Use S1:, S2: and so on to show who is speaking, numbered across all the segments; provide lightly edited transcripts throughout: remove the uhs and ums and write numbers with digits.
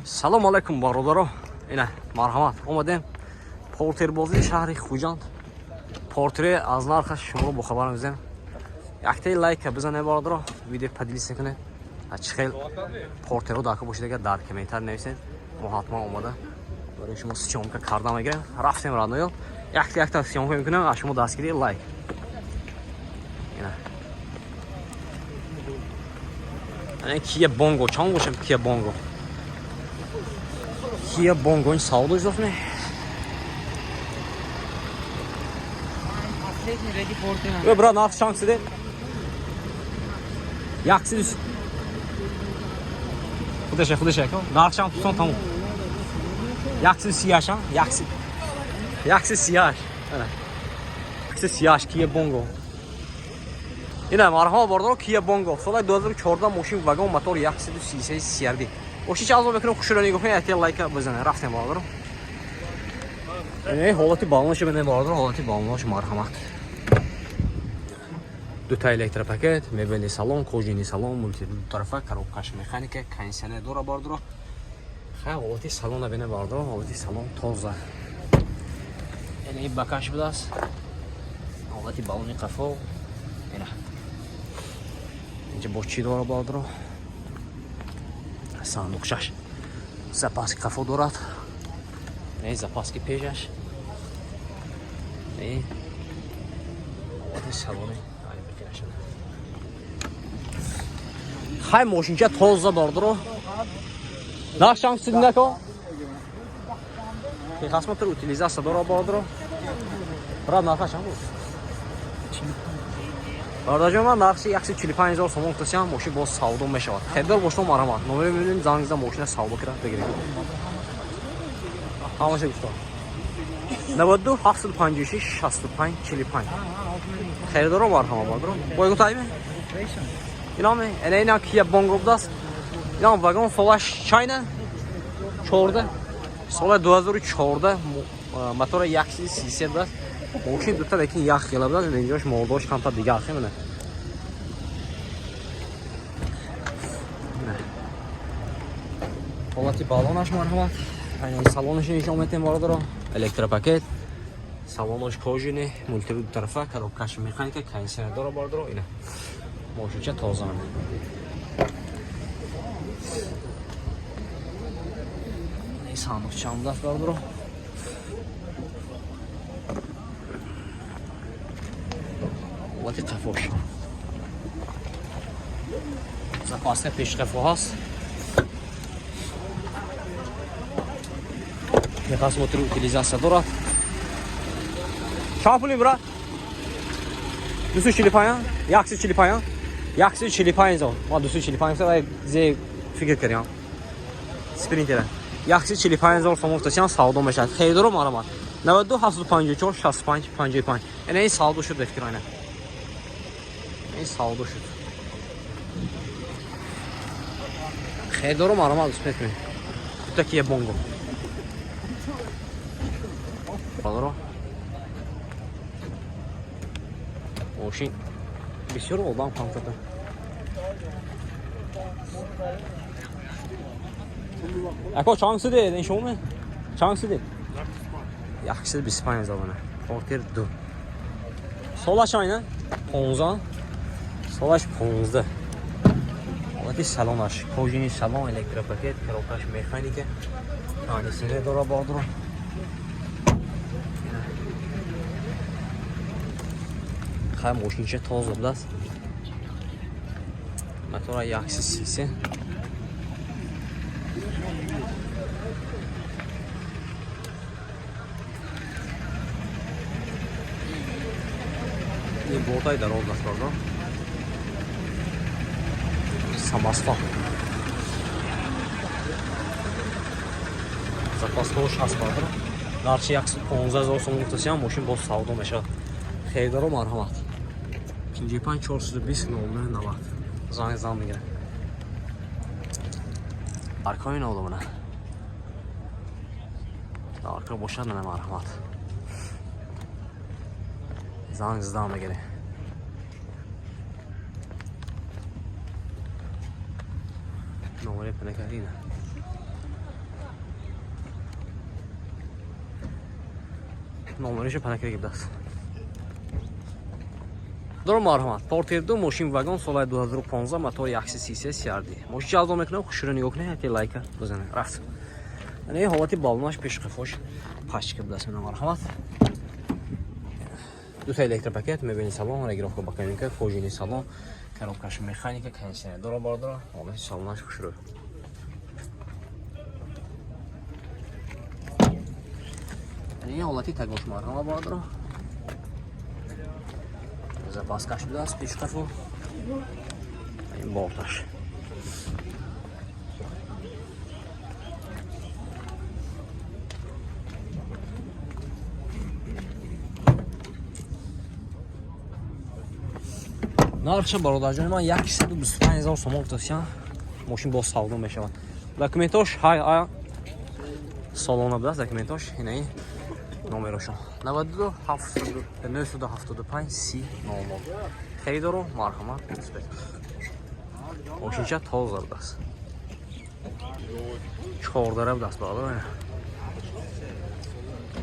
S1: Салом алейкум бародаро. Ина марҳамат. Омадем портербозии шаҳри Хуҷанд. Портре аз нархаш шуморо бохабар мезанем. Яктаи лайка бизанед бародаро. Видео падилис накунед. Чӣ хел портеро дака бошед, агар дар комментар нависед, мо ҳатман омада барои шумо сиёмка карда мегирем. Рафтем радноё. Якта сиёмка мекунем, аз шумо дастгирӣ лайк. Ина. Ана Kia Bongo, чанд бошем Kia Bongo. Kia Bongo ин савдо изоф не. Ё брат, нарх чанд сиде? 100. Худеш. Нарх чанд тусон тамом. 130 ша, 130. Ана. 130 Kia Bongo. Ина марҳама бордоро Kia Bongo. Соли 2014 мошин вагон мотор 133 CRD. Оши чазо мекунем хушро нигоҳ кунед, як лайка бизанед. Рафтем бордоро. Ин ҳолати балонаш бинед бордоро, ҳолати балонаш марҳамат. Дута электропакет, мебели салон, кожини салон, мультитарафа, коробкаш механика, кондиционер дора бордоро. Ха ҳолати салона бинед бордоро, ҳолати салон тоза. Ин бакаш будааст. Ҳолати балони қафо. Ина. Инҷа бо чӣ дора бордоро? Сандуқшаш. Запаски қафо дорад. Запаски пешаш. Ҳолати салони хай мошинча тоза бордоро. Нарх чанд сиднако? Хасматр утилизация дора бордоро. Брат, нарх чанд буд? Бардоҷон ман нархи 145,000 сомон гуфтасиям, мошин боз савдо мешавад. Херидор бошто марҳамат. Номер мебинем, занг зада мошина савдо кирад бигирем. Ҳамаша гуфта. 92 756 65 45. Херидоро марҳамат бардоро. Бой гутайме? Инаме, ина Kia Bongo будааст. Инам вагон солаш чайна 14. Соли 2014 мотор 130 будааст. Мошин дута лекин ях хела будааст, инҷош молдош камтар дигар хемена. Ҳолати балонаш марҳамат. Салонаш нишон метем бородоро. Электропакет. Салонош кожини, мультитарафа, коробкаш механика, кондиционер дора бородоро. Ина. Мошинча тоза. Ин сандуқча будааст бородоро. ҳолати қафош. Запаска пешқафо ҳаст. Мехас мотор утилизация дорад. Чанд пули брат? 245? 145? 145,000. Ма 245 зе фикр кардем. Спринтер. 145,000 сомон гуфтасиям савдо мешавад. Херидоро марҳамат. 92 754 65 55. Ина ин савдо шуд бефикрайна. Ин савдо шуд. Херидоро марҳамат успет кунед. Дута Kia Bongo. Бадоро. Мошин бисёр одам кам карда. Ако чанд сиде ин шумо? Чанд сиде? 125,000 бана. Портер 2. Солаш айна? 15. Солаш 15. Ҳолати салонаш, кожини салон, электропакет, коробкаш механика, кондиционер дора бордоро. Хай мошинча тоза будааст. Мотора 130. Ин бордай дароз аст бордоро. Самосвал. Запаскош ҳаст бордоро. Нархи 115,000 сомон гуфтасиям, мошин боз савдо мешавад. Херидоро марҳамат. 55 420 0990. Занг зам мегирем. аркои нодумна. Арка бошад мана марҳамат. Занг зам мегирем. Номер пенекарина. номерش панакра гибдас. Дором марҳамат. Porter 2 мошин вагон соли 2015 мотор 133 сиарди. Мошин ҷазо мекунам, хушро нигоҳ кунед, яке лайка бизанед. Рафт. Яъне ҳолати балонаш пеш қифош пашка бдас мена марҳамат. Дута электропакет, мебини салон, регировка ба каминка, кожини салон, коробкаш механика, кондиционер. Дора бардора, ҳолати салонаш хушро. Яъне ҳолати тагош марҳамат бардора. Запаскаш будаст пешқафу ин борташ нархша бародарҷони ман 125 000 сомон гуфтасиян. мошин боз савдо мешавад. Документош ҳай солона будаст. Документош инаи номерошон 92 975 30 00. Хейдору марҳамат бисбет. Мошинча тоза будаст. 14 будаст баъда.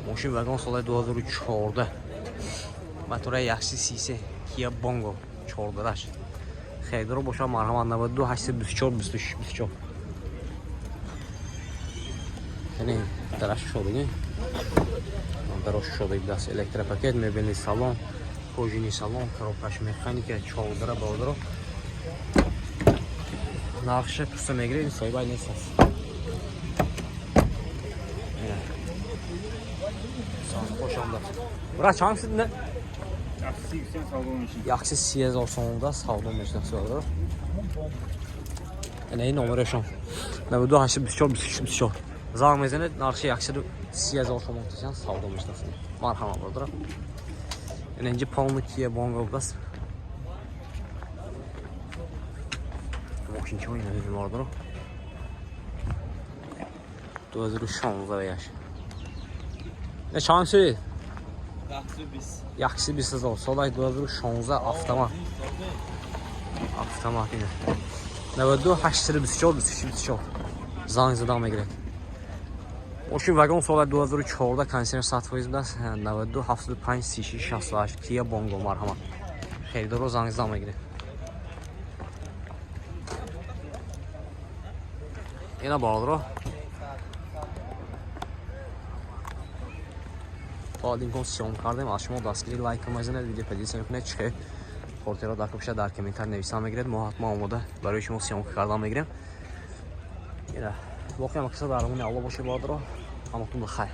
S1: Мошин вагон соли 2014. мотори 133 Kia Bongo 14. Хейдору боша марҳамат 92 824 24. Яъне дараш шодагӣ. Дарош шода будаст. Электропакет, мебелни салон, кожини салон, коробкаш механика, чолдара бардора. Нақша пуста мегиред, соҳибай нест аст. Хошомдод. Брат, чанд сид не? 130 000 сомонда савдо мешавад бардора. Яъне ин номерошон 92 824 24. Занг мезанед, нархи 130 000 сомон тусян савдо мешавад. Марҳамат бардора. Яъне инҷа полный Kia Bongo будаст. Мошинчаҳо ина мебинед бардора. 2016 яш. Не чанд шуд? 120 000 соли 2016 автомат. Автомат ина. 92 824 24. Занг задан мегиред. Мошин вагон соли 2014 кондиционер 100% будаст. 92 75 36 68 Kia Bongo марҳамат. Хейдору занг задан мегиред. ина бардора. то ин кон сиём кардем. аз шумо дастгирӣ лайк мезанед, видео подписка мекунед. чихе Porterро дар кӯпиша дар комментар нависан мегиред. мо ҳатман омода барои шумо сиём кардан мегирем. ина боқи ҳама киса дар амони Аллоҳ бошед бардора. ҳаматон бихайр.